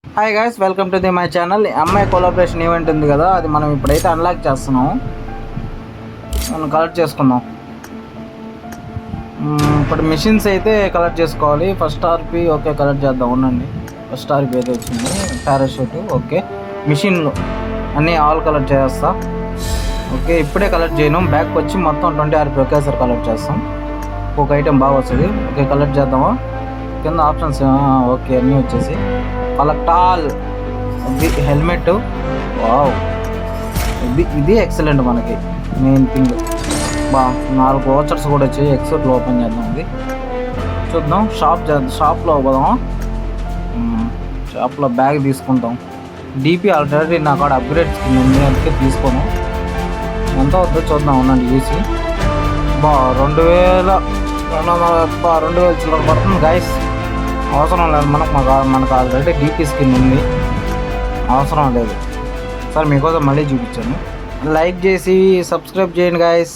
Hi guys, welcome to my channel. అమ్మాయి collaboration event ఉంది కదా, అది మనం ఇప్పుడైతే అన్లాక్ చేస్తున్నాము. మనం కలెక్ట్ చేసుకుందాం. ఇప్పుడు మిషన్స్ అయితే కలెక్ట్ చేసుకోవాలి. ఫస్ట్ ఆర్పి ఓకే కలెక్ట్ చేద్దాం. ఉండండి, ఫస్ట్ ఆర్పి అయితే వచ్చింది. Parachute okay. మిషన్లు అన్నీ ఆల్ కలెక్ట్ చేస్తా. ఓకే, ఇప్పుడే కలెక్ట్ చేయను. బ్యాక్ వచ్చి మొత్తం 20 ఆర్పి ఒకేసారి కలెక్ట్ చేస్తాం. ఒక ఐటెం బాగా వస్తుంది. ఓకే, కలెక్ట్ చేద్దామా. కింద ఆప్షన్స్ ఓకే అన్నీ వచ్చేసి కలెక్ట్ ఆల్. హెల్మెట్ వావ్, ఇది ఎక్సలెంట్. మనకి మెయిన్ థింగ్ 4 వోచర్స్ కూడా వచ్చాయి. ఎక్సెట్లో ఓపెన్ చేద్దాం. ఇది చూద్దాం. షాప్లో పోదాం. షాప్లో బ్యాగ్ తీసుకుంటాం. డిపి ఆల్రెడీ నా కాడ అప్గ్రేడ్ స్కిన్ ఉంది, అందుకే తీసుకోను. ఎంత వద్దో చూద్దాం. ఉండండి చూసి 2000 చిల్లర పడుతుంది గైస్. అవసరం లేదు మనకు ఆల్రెడీ డీపీ స్కిన్ ఉంది, అవసరం లేదు. సరే మీకోసం మళ్ళీ చూపించాను. లైక్ చేసి సబ్స్క్రైబ్ చేయండి గైస్.